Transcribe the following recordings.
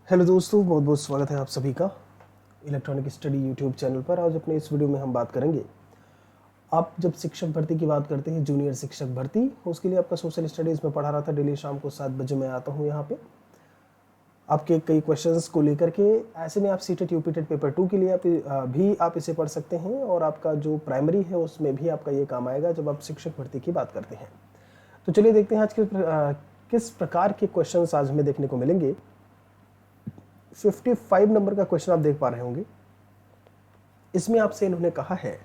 Hello दोस्तों, बहुत बहुत स्वागत है आप सभी का इलेक्ट्रॉनिक स्टडी यूट्यूब चैनल पर। आज अपने इस वीडियो में हम बात करेंगे, आप जब शिक्षक भर्ती की बात करते हैं, जूनियर शिक्षक भर्ती, उसके लिए आपका सोशल स्टडीज़ में पढ़ा रहा था। डेली शाम को 7 बजे मैं आता हूँ यहाँ पे आपके कई क्वेश्चंस को लेकर के। ऐसे में आप सीटेट यूपीटेट पेपर 2 के लिए आप इसे पढ़ सकते हैं, और आपका जो प्राइमरी है उसमें भी आपका ये काम आएगा जब आप शिक्षक भर्ती की बात करते हैं। तो चलिए देखते हैं आज के किस प्रकार के क्वेश्चंस आज हमें देखने को मिलेंगे। 55 नंबर का क्वेश्चन आप देख पा रहे होंगे। इसमें आपसे इन्होंने कहा है,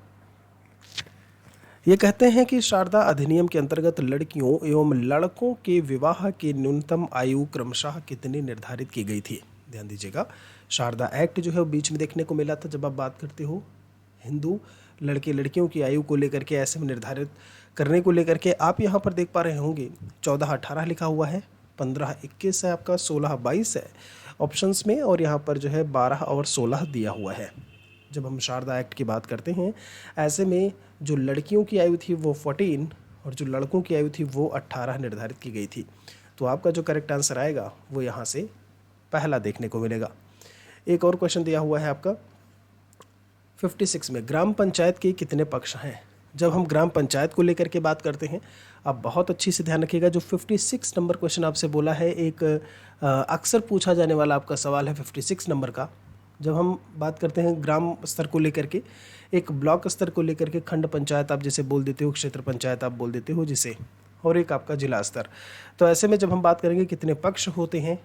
ये कहते हैं कि शारदा अधिनियम के अंतर्गत लड़कियों एवं लड़कों के विवाह की न्यूनतम आयु क्रमशः कितनी निर्धारित की गई थी। ध्यान दीजिएगा, शारदा एक्ट जो है वो बीच में देखने को मिला था। जब आप बात करते हो हिंदू लड़के लड़कियों की आयु को लेकर के ऐसे में निर्धारित करने को लेकर के, आप यहाँ पर देख पा रहे होंगे 14-18 लिखा हुआ है, 15-21 है, आपका 16-22 है ऑप्शंस में, और यहाँ पर जो है 12 और 16 दिया हुआ है। जब हम शारदा एक्ट की बात करते हैं, ऐसे में जो लड़कियों की आयु थी वो 14 और जो लड़कों की आयु थी वो 18 निर्धारित की गई थी। तो आपका जो करेक्ट आंसर आएगा वो यहाँ से पहला देखने को मिलेगा। एक और क्वेश्चन दिया हुआ है आपका 56 में, ग्राम पंचायत के कितने पक्ष हैं। जब हम ग्राम पंचायत को लेकर के बात करते हैं, आप बहुत अच्छी से ध्यान रखिएगा। जो 56 नंबर क्वेश्चन आपसे बोला है, एक अक्सर पूछा जाने वाला आपका सवाल है 56 नंबर का। जब हम बात करते हैं ग्राम स्तर को लेकर के, एक ब्लॉक स्तर को लेकर के खंड पंचायत आप जैसे बोल देते हो, क्षेत्र पंचायत आप बोल देते हो जिसे, और एक आपका जिला स्तर। तो ऐसे में जब हम बात करेंगे कितने पक्ष होते हैं,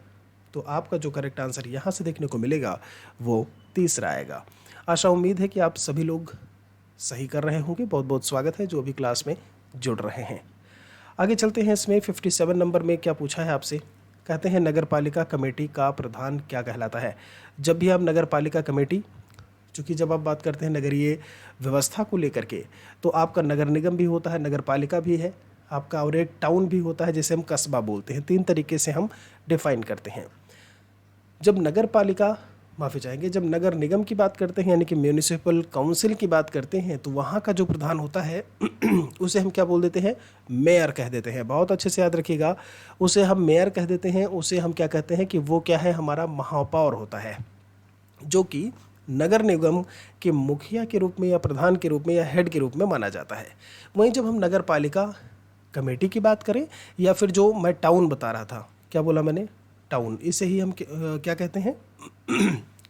तो आपका जो करेक्ट आंसर यहाँ से देखने को मिलेगा वो तीसरा आएगा। आशा उम्मीद है कि आप सभी लोग सही कर रहे होंगे। बहुत बहुत स्वागत है जो अभी क्लास में जुड़ रहे हैं। आगे चलते हैं। इसमें 57 नंबर में क्या पूछा है आपसे, कहते हैं नगर पालिका कमेटी का प्रधान क्या कहलाता है। जब भी आप नगर पालिका कमेटी, चूँकि जब आप बात करते हैं नगरीय व्यवस्था को लेकर के, तो आपका नगर निगम भी होता है, नगर पालिका भी है आपका, और एक टाउन भी होता है जिसे हम कस्बा बोलते हैं। 3 तरीके से हम डिफाइन करते हैं। जब नगर पालिका, माफ़ी चाहेंगे, जब नगर निगम की बात करते हैं यानी कि म्यूनिसिपल काउंसिल की बात करते हैं, तो वहाँ का जो प्रधान होता है उसे हम क्या बोल देते हैं, मेयर कह देते हैं। बहुत अच्छे से याद रखिएगा, उसे हम मेयर कह देते हैं। उसे हम क्या कहते हैं कि वो क्या है, हमारा महापौर होता है, जो कि नगर निगम के मुखिया के रूप में या प्रधान के रूप में या हेड के रूप में माना जाता है। वहीं जब हम नगर पालिका कमेटी की बात करें, या फिर जो मैं टाउन बता रहा था, क्या बोला मैंने, टाउन, इसे ही हम क्या कहते हैं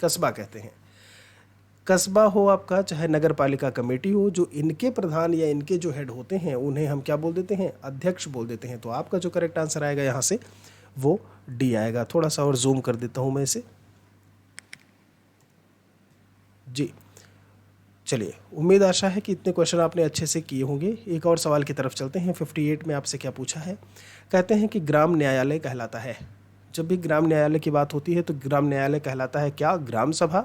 कस्बा कहते हैं। कस्बा हो आपका, चाहे नगर पालिका कमेटी हो, जो इनके प्रधान या इनके जो हेड होते हैं उन्हें हम क्या बोल देते हैं, अध्यक्ष बोल देते हैं। तो आपका जो करेक्ट आंसर आएगा यहाँ से वो डी आएगा। थोड़ा सा और जूम कर देता हूँ मैं इसे जी। चलिए, उम्मीद आशा है कि इतने क्वेश्चन आपने अच्छे से किए होंगे। एक और सवाल की तरफ चलते हैं। 58 में आपसे क्या पूछा है, कहते हैं कि ग्राम न्यायालय कहलाता है। जब भी ग्राम न्यायालय की बात होती है तो ग्राम न्यायालय कहलाता है क्या, ग्राम सभा,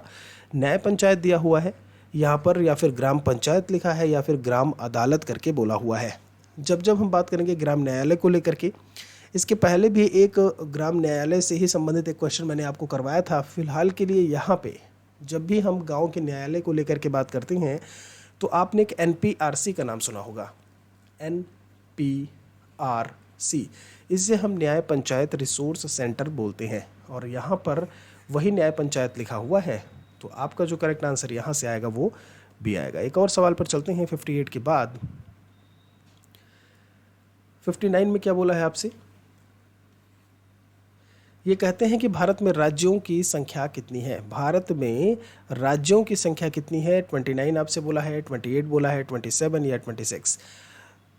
न्याय पंचायत दिया हुआ है यहाँ पर, या फिर ग्राम पंचायत लिखा है, या फिर ग्राम अदालत करके बोला हुआ है। जब जब हम बात करेंगे ग्राम न्यायालय को लेकर के, इसके पहले भी एक ग्राम न्यायालय से ही संबंधित एक क्वेश्चन मैंने आपको करवाया था। फिलहाल के लिए यहाँ पे जब भी हम गांव के न्यायालय को लेकर के बात करते हैं, तो आपने एक एनपीआरसी का नाम सुना होगा, एनपीआरसी। इसे हम न्याय पंचायत रिसोर्स सेंटर बोलते हैं, और यहाँ पर वही न्याय पंचायत लिखा हुआ है। तो आपका जो करेक्ट आंसर यहाँ से आएगा वो भी आएगा। एक और सवाल पर चलते हैं 58 के बाद। 59 में क्या बोला है आपसे, ये कहते हैं कि भारत में राज्यों की संख्या कितनी है। भारत में राज्यों की संख्या कितनी है। 29 आपसे बोला है, 28 बोला है, 27 या 26।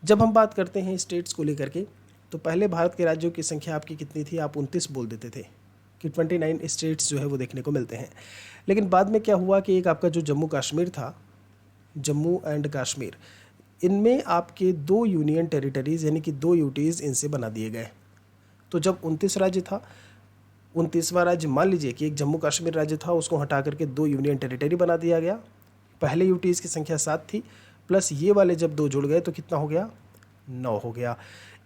जब हम बात करते हैं स्टेट्स को लेकर के, तो पहले भारत के राज्यों की संख्या आपकी कितनी थी, आप 29 बोल देते थे कि 29 स्टेट्स जो है वो देखने को मिलते हैं। लेकिन बाद में क्या हुआ कि एक आपका जो जम्मू कश्मीर था, जम्मू एंड कश्मीर, इनमें आपके 2 यूनियन टेरिटरीज़ यानी कि 2 यूटीज़ इनसे बना दिए गए। तो जब 29 राज्य था, 29वां राज्य मान लीजिए कि एक जम्मू कश्मीर राज्य था, उसको हटा करके 2 यूनियन टेरिटरी बना दिया गया। पहले यूटीज़ की संख्या 7 थी, प्लस ये वाले जब 2 जुड़ गए तो कितना हो गया, 9 हो गया।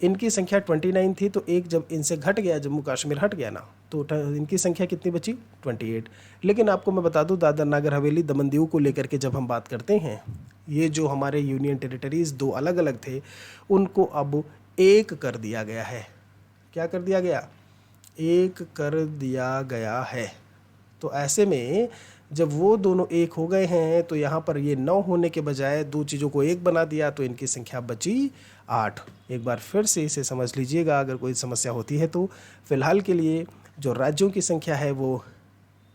इनकी संख्या 29 थी, तो एक जब इनसे घट गया, जम्मू कश्मीर हट गया ना, तो इनकी संख्या कितनी बची, 28। लेकिन आपको मैं बता दूं, दादर नागर हवेली दमन दीव को लेकर के जब हम बात करते हैं, ये जो हमारे यूनियन टेरिटरीज़ 2 अलग अलग थे, उनको अब एक कर दिया गया है। क्या कर दिया गया, एक कर दिया गया है। तो ऐसे में जब वो दोनों एक हो गए हैं तो यहाँ पर ये 9 होने के बजाय दो चीज़ों को एक बना दिया, तो इनकी संख्या बची 8। एक बार फिर से इसे समझ लीजिएगा अगर कोई समस्या होती है तो। फिलहाल के लिए जो राज्यों की संख्या है वो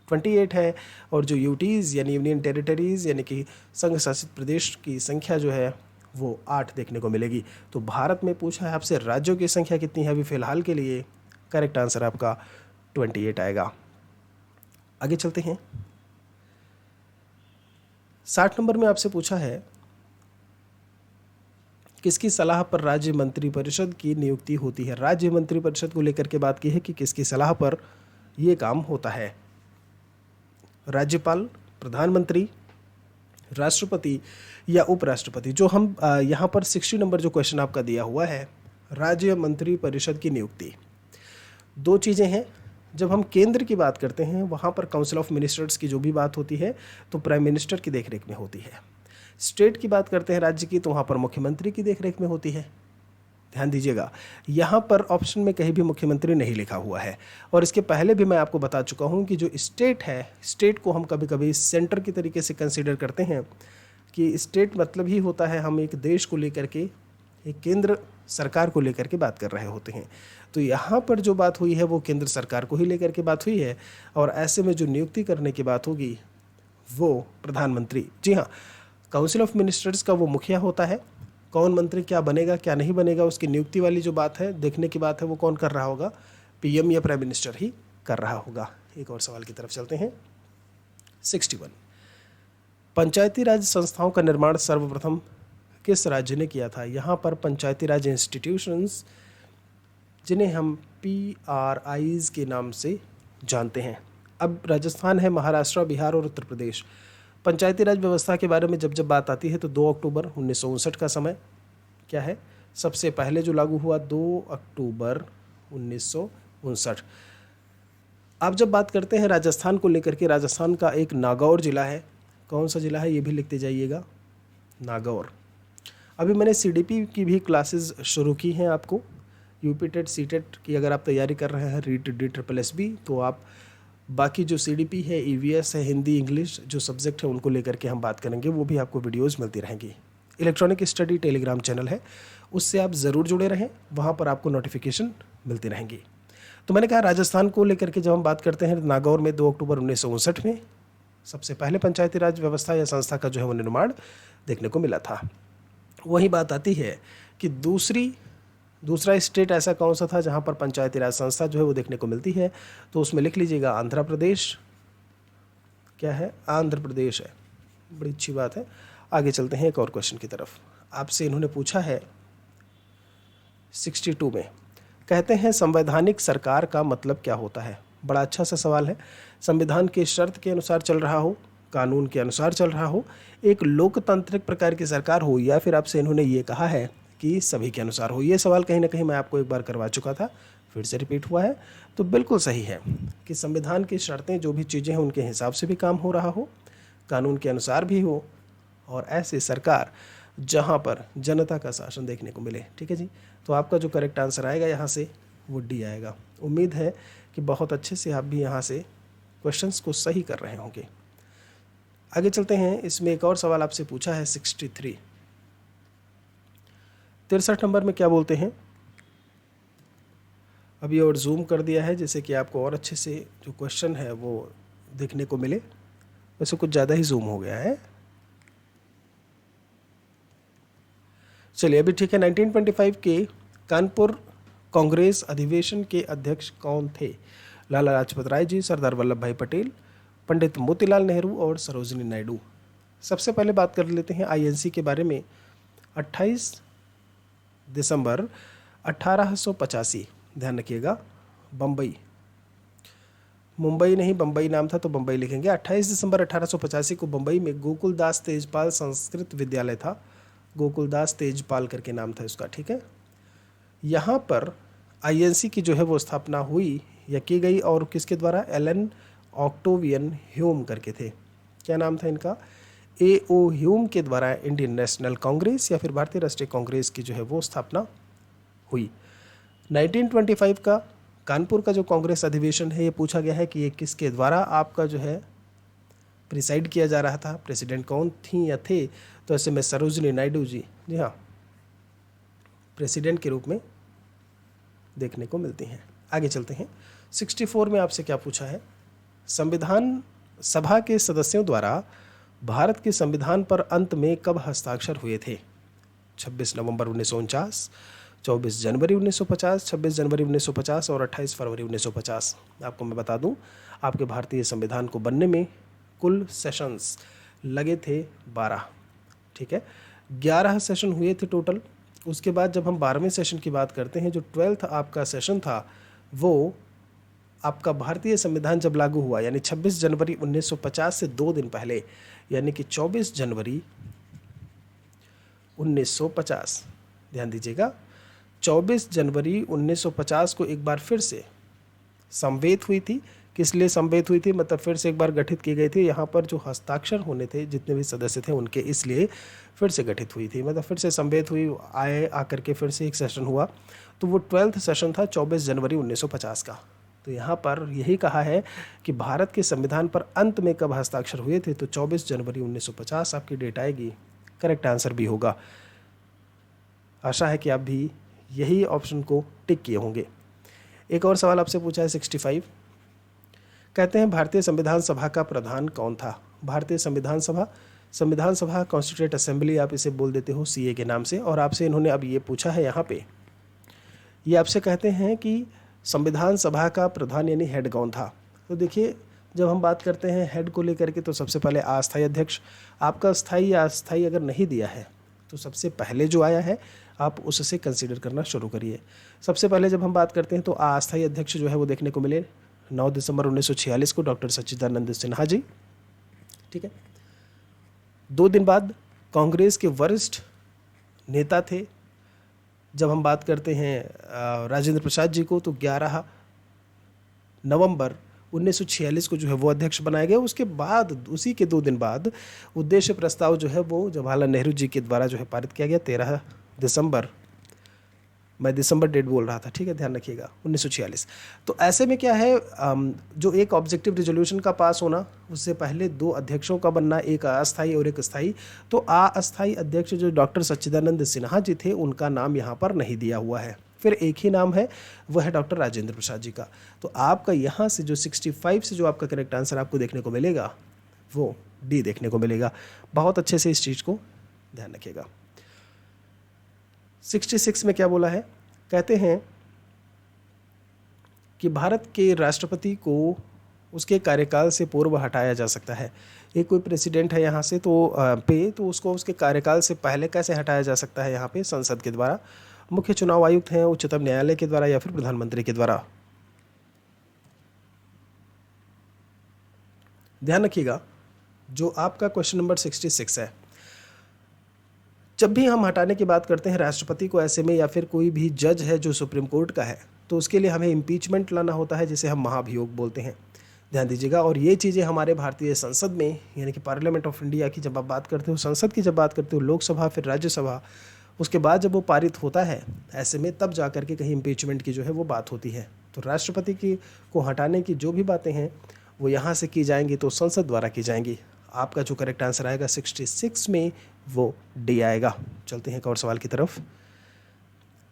28 है, और जो यूटीज़ यानी यूनियन टेरिटरीज़ यानी कि संघ शासित प्रदेश की संख्या जो है वो 8 देखने को मिलेगी। तो भारत में पूछा है आपसे राज्यों की संख्या कितनी है अभी फिलहाल के लिए, करेक्ट आंसर आपका 28 आएगा। आगे चलते हैं। 60 नंबर में आपसे पूछा है किसकी सलाह पर राज्य मंत्रिपरिषद की नियुक्ति होती है। राज्य मंत्रिपरिषद को लेकर के बात की है कि किसकी सलाह पर यह काम होता है। राज्यपाल, प्रधानमंत्री, राष्ट्रपति या उपराष्ट्रपति। जो हम यहाँ पर 60 नंबर जो क्वेश्चन आपका दिया हुआ है, राज्य मंत्रिपरिषद की नियुक्ति, दो चीज़ें हैं। जब हम केंद्र की बात करते हैं वहाँ पर काउंसिल ऑफ मिनिस्टर्स की जो भी बात होती है तो प्राइम मिनिस्टर की देखरेख में होती है। स्टेट की बात करते हैं राज्य की, तो वहाँ पर मुख्यमंत्री की देखरेख में होती है। ध्यान दीजिएगा, यहाँ पर ऑप्शन में कहीं भी मुख्यमंत्री नहीं लिखा हुआ है। और इसके पहले भी मैं आपको बता चुका हूँ कि जो स्टेट है, स्टेट को हम कभी कभी सेंटर की तरीके से कंसीडर करते हैं कि स्टेट मतलब ही होता है हम एक देश को लेकर के, एक केंद्र सरकार को लेकर के बात कर रहे होते हैं। तो यहाँ पर जो बात हुई है वो केंद्र सरकार को ही लेकर के बात हुई है, और ऐसे में जो नियुक्ति करने की बात होगी वो प्रधानमंत्री, जी हाँ, काउंसिल ऑफ मिनिस्टर्स का वो मुखिया होता है। कौन मंत्री क्या बनेगा क्या नहीं बनेगा उसकी नियुक्ति वाली जो बात है, देखने की बात है, वो कौन कर रहा होगा, पीएम या प्राइम मिनिस्टर ही कर रहा होगा। एक और सवाल की तरफ चलते हैं। 61, पंचायती राज संस्थाओं का निर्माण सर्वप्रथम किस राज्य ने किया था। यहाँ पर पंचायती राज इंस्टीट्यूशंस, जिन्हें हम PRIs के नाम से जानते हैं, अब राजस्थान है, महाराष्ट्र, बिहार और उत्तर प्रदेश। पंचायती राज व्यवस्था के बारे में जब जब बात आती है तो 2 अक्टूबर 1959 का समय क्या है, सबसे पहले जो लागू हुआ 2 अक्टूबर 1959। आप जब बात करते हैं राजस्थान को लेकर के, राजस्थान का एक नागौर जिला है। कौन सा जिला है ये भी लिखते जाइएगा, नागौर। अभी मैंने CDP की भी क्लासेस शुरू की हैं आपको। यूपी टेट, CTET की अगर आप तैयारी कर रहे हैं, रीट DSSB, तो आप बाकी जो CDP है, EVS है, हिंदी इंग्लिश जो सब्जेक्ट है उनको लेकर के हम बात करेंगे, वो भी आपको वीडियोस मिलती रहेंगी। इलेक्ट्रॉनिक स्टडी टेलीग्राम चैनल है, उससे आप ज़रूर जुड़े रहें, वहाँ पर आपको नोटिफिकेशन मिलती रहेंगी। तो मैंने कहा राजस्थान को लेकर के जब हम बात करते हैं, नागौर में 2 अक्टूबर 1959 में सबसे पहले पंचायती राज व्यवस्था या संस्था का जो है वो निर्माण देखने को मिला था। वही बात आती है कि दूसरा स्टेट ऐसा कौन सा था जहाँ पर पंचायती राज संस्था जो है वो देखने को मिलती है, तो उसमें लिख लीजिएगा आंध्र प्रदेश। क्या है, आंध्र प्रदेश है, बड़ी अच्छी बात है। आगे चलते हैं एक और क्वेश्चन की तरफ। आपसे इन्होंने पूछा है 62 में, कहते हैं संवैधानिक सरकार का मतलब क्या होता है। बड़ा अच्छा सा सवाल है। संविधान के शर्त के अनुसार चल रहा हो, कानून के अनुसार चल रहा हो, एक लोकतांत्रिक प्रकार की सरकार हो, या फिर आपसे इन्होंने ये कहा है कि सभी के अनुसार हो। ये सवाल कहीं ना कहीं मैं आपको एक बार करवा चुका था, फिर से रिपीट हुआ है। तो बिल्कुल सही है कि संविधान की शर्तें जो भी चीज़ें हैं उनके हिसाब से भी काम हो रहा हो, कानून के अनुसार भी हो, और ऐसी सरकार जहाँ पर जनता का शासन देखने को मिले। ठीक है जी, तो आपका जो करेक्ट आंसर आएगा यहाँ से वो D आएगा। उम्मीद है कि बहुत अच्छे से आप भी यहाँ से क्वेश्चंस को सही कर रहे होंगे। आगे चलते हैं। इसमें एक और सवाल आपसे पूछा है 63 नंबर में, क्या बोलते हैं। अभी और जूम कर दिया है जिससे कि आपको और अच्छे से जो क्वेश्चन है वो देखने को मिले। वैसे कुछ ज़्यादा ही जूम हो गया है, चलिए अभी ठीक है। 1925 के कानपुर कांग्रेस अधिवेशन के अध्यक्ष कौन थे। लाला लाजपत राय जी, सरदार वल्लभ भाई पटेल, पंडित मोतीलाल नेहरू और सरोजिनी नायडू। सबसे पहले बात कर लेते हैं INC के बारे में। 28 दिसंबर 1885, ध्यान रखिएगा, बम्बई, मुंबई नहीं बम्बई नाम था तो बम्बई लिखेंगे। 28 दिसंबर 1885 को बम्बई में गोकुलदास तेजपाल संस्कृत विद्यालय था, गोकुलदास तेजपाल करके नाम था उसका। ठीक है, यहाँ पर INC की जो है वो स्थापना हुई या की गई, और किसके द्वारा, एलन ऑक्टोवियन ह्यूम करके थे। क्या नाम था इनका, AO ह्यूम के द्वारा इंडियन नेशनल कांग्रेस या फिर भारतीय राष्ट्रीय कांग्रेस की जो है वो स्थापना हुई। 1925 का कानपुर का जो कांग्रेस अधिवेशन है ये पूछा गया है कि ये किसके द्वारा आपका जो है प्रिसाइड किया जा रहा था, प्रेसिडेंट कौन थी या थे, तो ऐसे में सरोजिनी नायडू जी, जी हाँ, प्रेसिडेंट के रूप में देखने को मिलती हैं। आगे चलते हैं। 64 में आपसे क्या पूछा है, संविधान सभा के सदस्यों द्वारा भारत के संविधान पर अंत में कब हस्ताक्षर हुए थे? 26 नवंबर 1949, 24 जनवरी 1950, 26 जनवरी 1950 और 28 फरवरी 1950। आपको मैं बता दूं, आपके भारतीय संविधान को बनने में कुल सेशंस लगे थे 12, ठीक है, 11 सेशन हुए थे टोटल। उसके बाद जब हम 12वें सेशन की बात करते हैं, जो 12th आपका सेशन था वो आपका भारतीय संविधान जब लागू हुआ, यानी 26 जनवरी 1950 से 2 दिन पहले, यानी कि 24 जनवरी 1950, ध्यान दीजिएगा, 24 जनवरी 1950 को एक बार फिर से संवेद हुई थी। किस लिए संवेद हुई थी, मतलब फिर से एक बार गठित की गई थी। यहाँ पर जो हस्ताक्षर होने थे जितने भी सदस्य थे उनके, इसलिए फिर से गठित हुई थी, मतलब फिर से संवेद हुई, आकर के फिर से एक सेशन हुआ। तो वो 12th सेशन था 24 जनवरी 1950 का। तो यहाँ पर यही कहा है कि भारत के संविधान पर अंत में कब हस्ताक्षर हुए थे, तो 24 जनवरी 1950 आपकी डेट आएगी। करेक्ट आंसर भी होगा। आशा है कि आप भी यही ऑप्शन को टिक किए होंगे। एक और सवाल आपसे पूछा है 65, कहते हैं भारतीय संविधान सभा का प्रधान कौन था? भारतीय संविधान सभा कॉन्स्टिट्यूएंट असेंबली आप इसे बोल देते हो सीए के नाम से। और आपसे इन्होंने अब ये पूछा है, यहाँ पे ये आपसे कहते हैं कि संविधान सभा का प्रधान यानी हेड कौन था? तो देखिए, जब हम बात करते हैं हेड को लेकर के, तो सबसे पहले अस्थायी अध्यक्ष। आपका स्थायी या अस्थायी अगर नहीं दिया है तो सबसे पहले जो आया है आप उससे कंसीडर करना शुरू करिए। सबसे पहले जब हम बात करते हैं तो अस्थायी अध्यक्ष जो है वो देखने को मिले 9 दिसंबर 1946 को डॉक्टर सच्चिदानंद सिन्हा जी, ठीक है। 2 दिन बाद कांग्रेस के वरिष्ठ नेता थे, जब हम बात करते हैं राजेंद्र प्रसाद जी को, तो 11 नवंबर 1946 को जो है वो अध्यक्ष बनाया गया। उसके बाद उसी के 2 दिन बाद उद्देश्य प्रस्ताव जो है वो जवाहरलाल नेहरू जी के द्वारा जो है पारित किया गया 13 दिसंबर, मैं दिसंबर डेट बोल रहा था, ठीक है, ध्यान रखिएगा, 1946। तो ऐसे में क्या है, जो एक ऑब्जेक्टिव रिजोल्यूशन का पास होना, उससे पहले 2 अध्यक्षों का बनना, एक अस्थायी और एक स्थायी। तो अस्थायी अध्यक्ष जो डॉक्टर सच्चिदानंद सिन्हा जी थे उनका नाम यहाँ पर नहीं दिया हुआ है। फिर एक ही नाम है, वह है डॉक्टर राजेंद्र प्रसाद जी का। तो आपका यहाँ से जो 65 से जो आपका करेक्ट आंसर आपको देखने को मिलेगा वो डी देखने को मिलेगा। बहुत अच्छे से इस चीज़ को ध्यान रखिएगा। 66 में क्या बोला है, कहते हैं कि भारत के राष्ट्रपति को उसके कार्यकाल से पूर्व हटाया जा सकता है। एक कोई प्रेसिडेंट है यहाँ से तो उसको उसके कार्यकाल से पहले कैसे हटाया जा सकता है? यहाँ पे संसद के द्वारा, मुख्य चुनाव आयुक्त हैं, उच्चतम न्यायालय के द्वारा, या फिर प्रधानमंत्री के द्वारा। ध्यान रखिएगा, जो आपका क्वेश्चन नंबर 66 है, जब भी हम हटाने की बात करते हैं राष्ट्रपति को, ऐसे में या फिर कोई भी जज है जो सुप्रीम कोर्ट का है, तो उसके लिए हमें इम्पीचमेंट लाना होता है, जिसे हम महाभियोग बोलते हैं। ध्यान दीजिएगा। और ये चीज़ें हमारे भारतीय संसद में, यानी कि पार्लियामेंट ऑफ इंडिया की जब आप बात करते हो, संसद की जब बात करते हो, लोकसभा फिर राज्यसभा, उसके बाद जब वो पारित होता है, ऐसे में तब जा करके कहीं इम्पीचमेंट की जो है वो बात होती है। तो राष्ट्रपति की को हटाने की जो भी बातें हैं वो यहाँ से की जाएंगी, तो संसद द्वारा की जाएंगी। आपका जो करेक्ट आंसर आएगा 66 में वो डी आएगा। चलते हैं एक और सवाल की तरफ।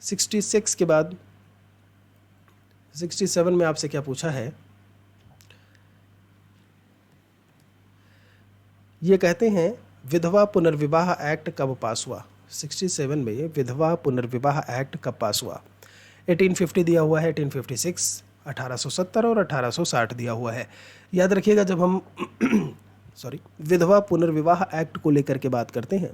66 के बाद 67 में आपसे क्या पूछा है, ये कहते हैं विधवा पुनर्विवाह एक्ट कब पास हुआ? 67 में विधवा पुनर्विवाह एक्ट कब पास हुआ? 1850 दिया हुआ है, 1856, 1870 और 1860 दिया हुआ है। याद रखिएगा, जब हम विधवा पुनर्विवाह एक्ट को लेकर के बात करते हैं,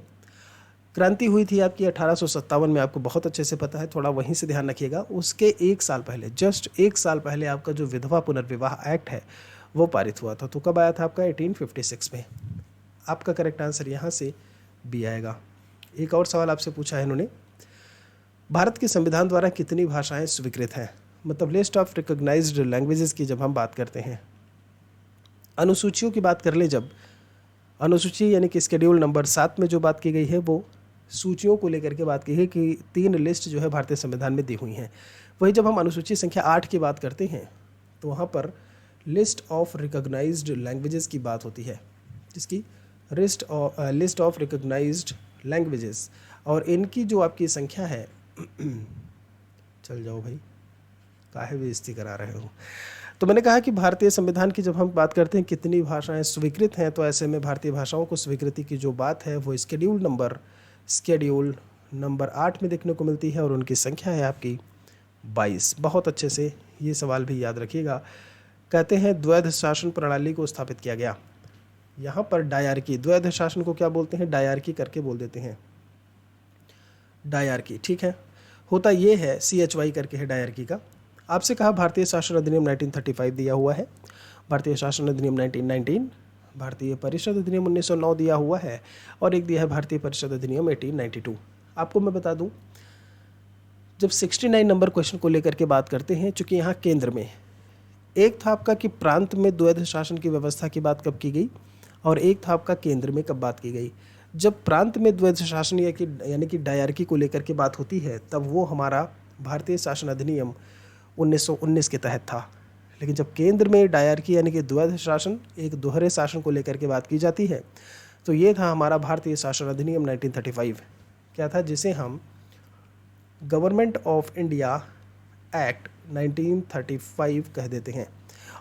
क्रांति हुई थी आपकी 1857 में, आपको बहुत अच्छे से पता है, थोड़ा वहीं से ध्यान रखिएगा। उसके 1 साल पहले, जस्ट 1 साल पहले आपका जो विधवा पुनर्विवाह एक्ट है वो पारित हुआ था। तो कब आया था आपका? 1856 में। आपका करेक्ट आंसर यहाँ से बी आएगा। एक और सवाल आपसे पूछा है इन्होंने, भारत के संविधान द्वारा कितनी भाषाएं स्वीकृत हैं? मतलब लिस्ट ऑफ रिकॉग्नाइज्ड लैंग्वेजेस की जब हम बात करते हैं, अनुसूचियों की बात कर ले, जब अनुसूची यानी कि शेड्यूल नंबर 7 में जो बात की गई है वो सूचियों को लेकर के बात की है कि 3 लिस्ट जो है भारतीय संविधान में दी हुई हैं। वही जब हम अनुसूची संख्या 8 की बात करते हैं तो वहाँ पर लिस्ट ऑफ रिकॉग्नाइज्ड लैंग्वेजेस की बात होती है, जिसकी लिस्ट ऑफ रिकॉग्नाइज्ड लैंग्वेजेस, और इनकी जो आपकी संख्या है चल जाओ भाई, काहे बेइज्जती करा रहे हो। तो मैंने कहा कि भारतीय संविधान की जब हम बात करते हैं कितनी भाषाएं स्वीकृत हैं, तो ऐसे में भारतीय भाषाओं को स्वीकृति की जो बात है वो शेड्यूल नंबर 8 में देखने को मिलती है, और उनकी संख्या है आपकी 22। बहुत अच्छे से ये सवाल भी याद रखिएगा। कहते हैं द्वैध शासन प्रणाली को स्थापित किया गया। यहाँ पर डायरकी, द्वैध शासन को क्या बोलते हैं, डायरकी करके बोल देते हैं, डायरकी, ठीक है। होता ये है CHY करके है डायरकी का। आपसे कहा भारतीय शासन अधिनियम 1935 दिया हुआ है, भारतीय शासन अधिनियम 1919, भारतीय परिषद अधिनियम 1909 दिया हुआ है, और एक दिया है भारतीय परिषद अधिनियम 1892। आपको मैं बता दूं, जब 69 नंबर क्वेश्चन को लेकर के बात करते हैं, चूंकि यहाँ केंद्र में एक था आपका कि प्रांत में द्वैध शासन की व्यवस्था की बात कब की गई, और एक था आपका केंद्र में कब बात की गई। जब प्रांत में द्वैध शासन यानी कि डायरकी को लेकर के बात होती है, तब वो हमारा भारतीय शासन अधिनियम 1919 के तहत था। लेकिन जब केंद्र में डायरकी यानी कि द्वैध शासन, एक दोहरे शासन को लेकर के बात की जाती है, तो ये था हमारा भारतीय शासन अधिनियम 1935। क्या था, जिसे हम गवर्नमेंट ऑफ इंडिया एक्ट 1935 कह देते हैं।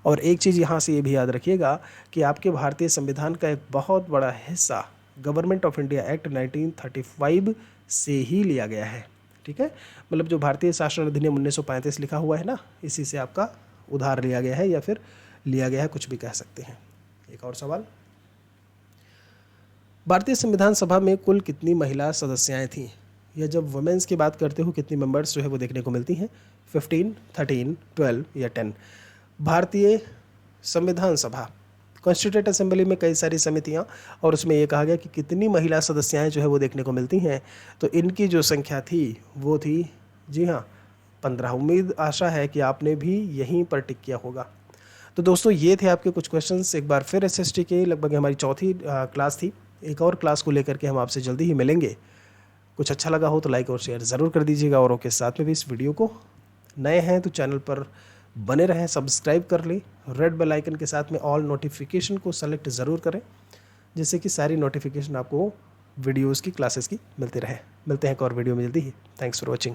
और एक चीज़ यहाँ से ये भी याद रखिएगा कि आपके भारतीय संविधान का एक बहुत बड़ा हिस्सा गवर्नमेंट ऑफ इंडिया एक्ट 1935 से ही लिया गया है, ठीक है। मतलब जो भारतीय शासन अधिनियम 1935 लिखा हुआ है ना, इसी से आपका उधार लिया गया है, या फिर लिया गया है, कुछ भी कह सकते हैं। एक और सवाल, भारतीय संविधान सभा में कुल कितनी महिला सदस्याएं थीं, या जब वुमेन्स की बात करते हो कितनी मेंबर्स जो है वो देखने को मिलती हैं, 15, 13, 12 या 10। भारतीय संविधान सभा, कॉन्स्टिट्यूएंट असेंबली में कई सारी समितियां, और उसमें ये कहा गया कि कितनी महिला सदस्याएं जो है वो देखने को मिलती हैं, तो इनकी जो संख्या थी वो थी, जी हाँ, 15। उम्मीद आशा है कि आपने भी यहीं पर टिक किया होगा। तो दोस्तों ये थे आपके कुछ क्वेश्चंस। एक बार फिर SST के लगभग हमारी चौथी क्लास थी, एक और क्लास को लेकर के हम आपसे जल्दी ही मिलेंगे। कुछ अच्छा लगा हो तो लाइक और शेयर ज़रूर कर दीजिएगा, औरों के साथ में भी इस वीडियो को। नए हैं तो चैनल पर बने रहें, सब्सक्राइब कर लें, रेड बेल आइकन के साथ में ऑल नोटिफिकेशन को सेलेक्ट ज़रूर करें, जिससे कि सारी नोटिफिकेशन आपको वीडियोज़ की, क्लासेस की मिलती रहे। मिलते हैं एक और वीडियो में जल्दी ही। Thanks for watching.